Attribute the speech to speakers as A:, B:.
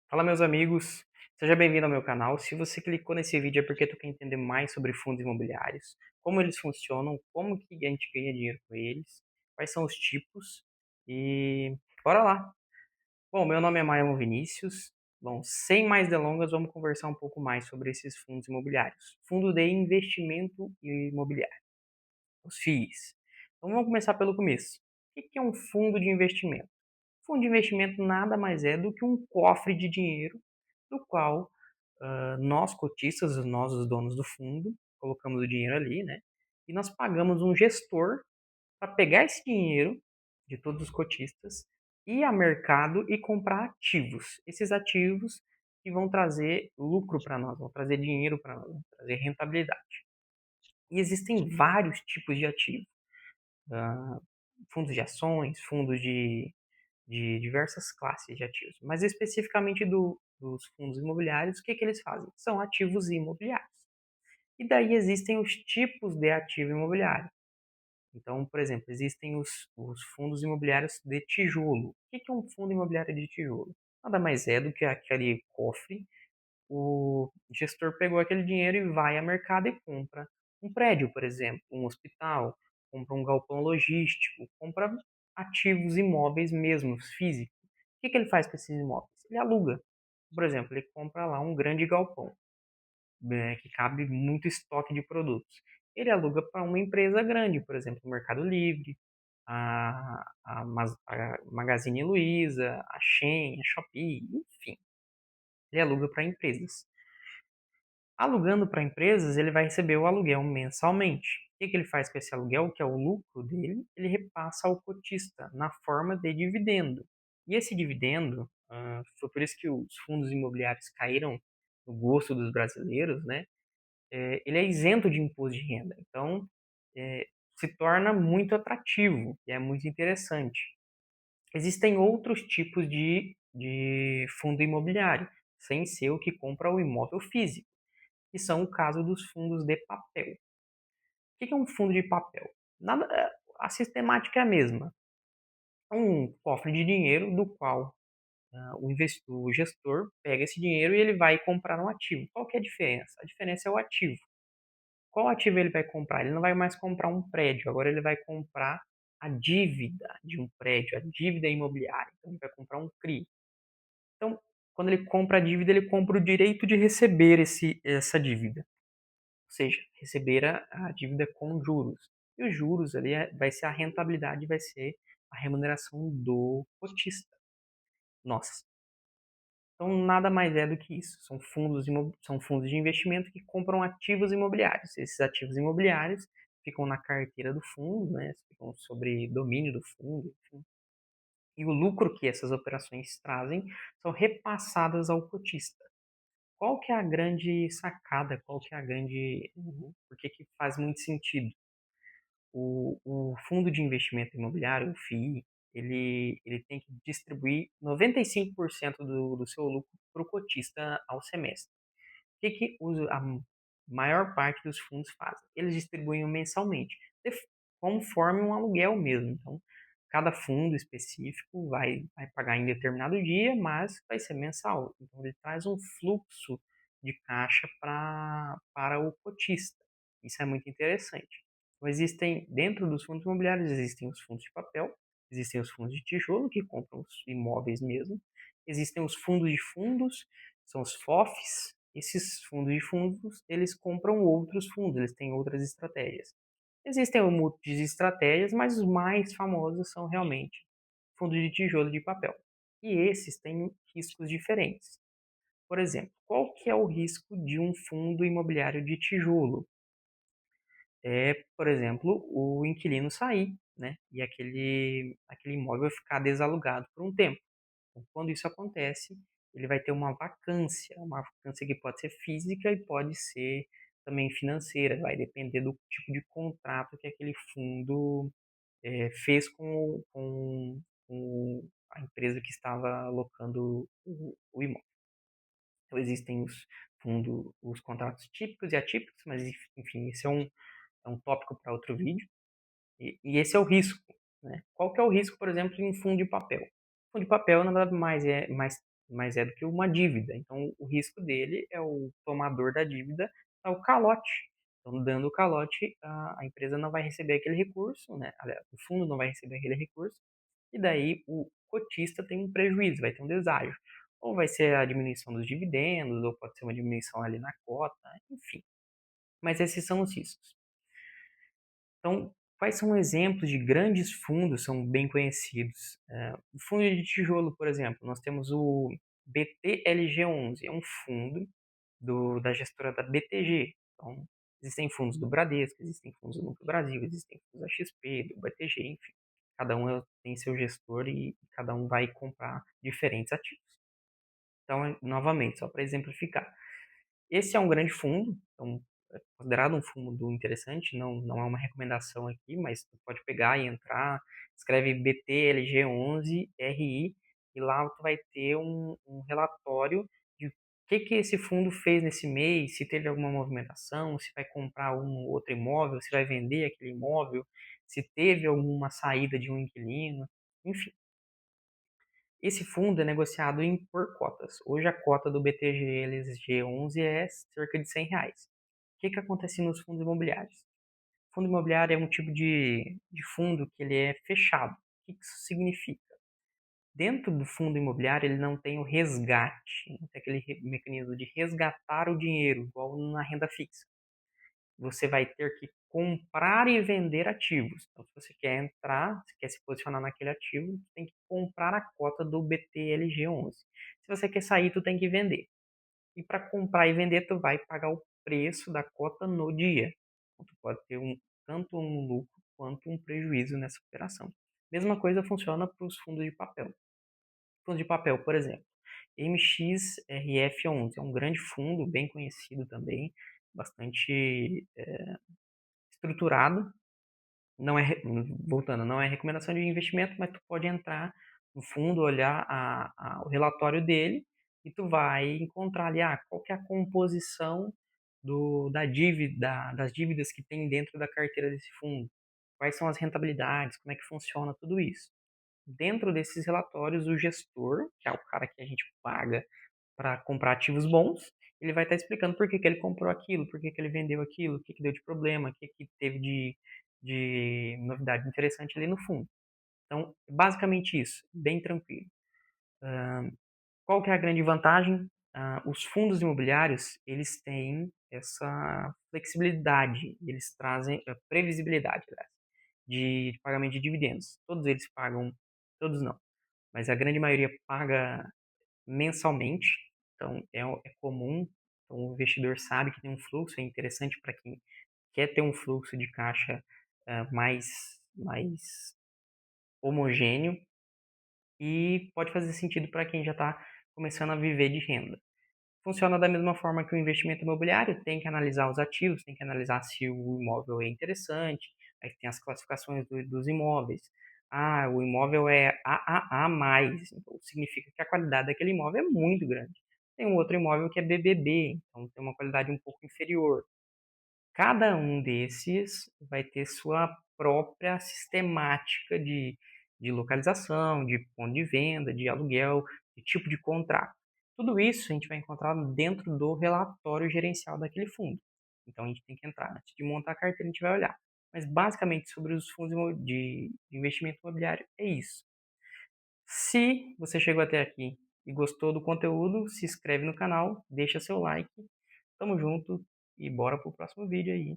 A: Fala, meus amigos, seja bem-vindo ao meu canal. Se você clicou nesse vídeo é porque tu quer entender mais sobre fundos imobiliários, como eles funcionam, como que a gente ganha dinheiro com eles, quais são os tipos e bora lá. Bom, meu nome é Maicon Vinícius. Bom, sem mais delongas, vamos conversar um pouco mais sobre esses fundos imobiliários. Fundo de investimento imobiliário, os FIIs. Então vamos começar pelo começo. O que é um fundo de investimento? Fundo de investimento nada mais é do que um cofre de dinheiro do qual nós cotistas, nós os donos do fundo, colocamos o dinheiro ali, né? E nós pagamos um gestor para pegar esse dinheiro de todos os cotistas, ir a mercado e comprar ativos. Esses ativos que vão trazer lucro para nós, vão trazer dinheiro para nós, vão trazer rentabilidade. E existem vários tipos de ativos. Uh, fundos de ações, fundos de diversas classes de ativos. Mas especificamente dos fundos imobiliários, o que eles fazem? São ativos imobiliários. E daí existem os tipos de ativo imobiliário. Então, por exemplo, existem os fundos imobiliários de tijolo. O que é um fundo imobiliário de tijolo? Nada mais é do que aquele cofre. O gestor pegou aquele dinheiro e vai ao mercado e compra um prédio, por exemplo, um hospital, compra um galpão logístico, compra ativos imóveis mesmos, físicos. O que ele faz com esses imóveis? Ele aluga. Por exemplo, ele compra lá um grande galpão, né, que cabe muito estoque de produtos. Ele aluga para uma empresa grande, por exemplo, o Mercado Livre, a Magazine Luiza, a Shein, a Shopee, enfim. Ele aluga para empresas. Alugando para empresas, ele vai receber o aluguel mensalmente. O que ele faz com esse aluguel, que é o lucro dele? Ele repassa ao cotista na forma de dividendo. E esse dividendo, foi por isso que os fundos imobiliários caíram no gosto dos brasileiros, né? Ele é isento de imposto de renda. Então, é, se torna muito atrativo e é muito interessante. Existem outros tipos de fundo imobiliário, sem ser o que compra o imóvel físico, que são o caso dos fundos de papel. O que é um fundo de papel? Nada, a sistemática é a mesma. É um cofre de dinheiro do qual o gestor pega esse dinheiro e ele vai comprar um ativo. Qual que é a diferença? A diferença é o ativo. Qual ativo ele vai comprar? Ele não vai mais comprar um prédio, agora ele vai comprar a dívida de um prédio, a dívida imobiliária. Então ele vai comprar um CRI. Então, quando ele compra a dívida, ele compra o direito de receber essa dívida. Ou seja, receber a dívida com juros. E os juros ali vai ser a rentabilidade, vai ser a remuneração do cotista. Nossa. Então nada mais é do que isso. São fundos de investimento que compram ativos imobiliários. Esses ativos imobiliários ficam na carteira do fundo, né? Ficam sobre domínio do fundo, enfim. E o lucro que essas operações trazem são repassadas ao cotista. Qual que é a grande sacada? Qual que é a grande... Por que faz muito sentido? O fundo de investimento imobiliário, o FII, ele tem que distribuir 95% do seu lucro para o cotista ao semestre. O que a maior parte dos fundos fazem? Eles distribuem mensalmente, conforme um aluguel mesmo. Então, cada fundo específico vai pagar em determinado dia, mas vai ser mensal. Então, ele traz um fluxo de caixa para o cotista. Isso é muito interessante. Então, existem, dentro dos fundos imobiliários, existem os fundos de papel, existem os fundos de tijolo, que compram os imóveis mesmo, existem os fundos, são os FOFs. Esses fundos de fundos, eles compram outros fundos, eles têm outras estratégias. Existem muitas estratégias, mas os mais famosos são realmente fundos de tijolo de papel. E esses têm riscos diferentes. Por exemplo, qual que é o risco de um fundo imobiliário de tijolo? Por exemplo, o inquilino sair, né? E aquele imóvel ficar desalugado por um tempo. Então, quando isso acontece, ele vai ter uma vacância que pode ser física e pode ser também financeira, vai depender do tipo de contrato que aquele fundo fez com a empresa que estava alocando o imóvel. Então, existem os contratos típicos e atípicos, mas enfim, esse é um tópico para outro vídeo. E esse é o risco, né? Qual que é o risco, por exemplo, em um fundo de papel? Fundo de papel nada mais é mais mais é do que uma dívida. Então, o risco dele é o tomador da dívida, é o calote. Então, dando o calote, a empresa não vai receber aquele recurso, né? Aliás, o fundo não vai receber aquele recurso, e daí o cotista tem um prejuízo, vai ter um deságio. Ou vai ser a diminuição dos dividendos, ou pode ser uma diminuição ali na cota, enfim. Mas esses são os riscos. Então, quais são exemplos de grandes fundos são bem conhecidos? O fundo de tijolo, por exemplo, nós temos o BTLG11, é um fundo da gestora da BTG. Então, existem fundos do Bradesco, existem fundos do Banco do Brasil, existem fundos da XP, do BTG, enfim. Cada um tem seu gestor e cada um vai comprar diferentes ativos. Então, novamente, só para exemplificar, esse é um grande fundo, então é considerado um fundo interessante, não é uma recomendação aqui, mas tu pode pegar e entrar, escreve BTLG11RI e lá tu vai ter um relatório de o que esse fundo fez nesse mês, se teve alguma movimentação, se vai comprar um outro imóvel, se vai vender aquele imóvel, se teve alguma saída de um inquilino, enfim. Esse fundo é negociado por cotas. Hoje a cota do BTG-LG11 é cerca de R$ 100. O que acontece nos fundos imobiliários? O fundo imobiliário é um tipo de fundo que ele é fechado. O que isso significa? Dentro do fundo imobiliário ele não tem o resgate, não tem aquele mecanismo de resgatar o dinheiro, igual na renda fixa. Você vai ter que comprar e vender ativos. Então, se você quer entrar, se quer se posicionar naquele ativo, você tem que comprar a cota do BTLG11. Se você quer sair, tu tem que vender. E para comprar e vender, tu vai pagar o preço da cota no dia. Então, tu pode ter tanto um lucro quanto um prejuízo nessa operação. Mesma coisa funciona para os fundos de papel. Fundo de papel, por exemplo, MXRF11 é um grande fundo, bem conhecido também, bastante estruturado. Não é, voltando, não é recomendação de investimento, mas tu pode entrar no fundo, olhar o relatório dele e tu vai encontrar ali qual que é a composição da dívida, das dívidas que tem dentro da carteira desse fundo, quais são as rentabilidades, como é que funciona tudo isso. Dentro desses relatórios, o gestor, que é o cara que a gente paga para comprar ativos bons, ele vai estar explicando por que ele comprou aquilo, por que ele vendeu aquilo, o que deu de problema, o que teve de novidade interessante ali no fundo. Então, basicamente isso, bem tranquilo. Qual que é a grande vantagem? Os fundos imobiliários, eles têm essa flexibilidade, eles trazem previsibilidade, aliás, de pagamento de dividendos. Todos eles pagam, todos não, mas a grande maioria paga mensalmente, então é comum, então o investidor sabe que tem um fluxo, é interessante para quem quer ter um fluxo de caixa mais homogêneo e pode fazer sentido para quem já está começando a viver de renda. Funciona da mesma forma que o investimento imobiliário, tem que analisar os ativos, tem que analisar se o imóvel é interessante, aí tem as classificações dos imóveis. O imóvel é AAA+, então significa que a qualidade daquele imóvel é muito grande. Tem um outro imóvel que é BBB, então tem uma qualidade um pouco inferior. Cada um desses vai ter sua própria sistemática de localização, de ponto de venda, de aluguel, de tipo de contrato. Tudo isso a gente vai encontrar dentro do relatório gerencial daquele fundo. Então a gente tem que entrar. Antes de montar a carteira, a gente vai olhar. Mas basicamente sobre os fundos de investimento imobiliário é isso. Se você chegou até aqui e gostou do conteúdo, se inscreve no canal, deixa seu like. Tamo junto e bora pro próximo vídeo aí.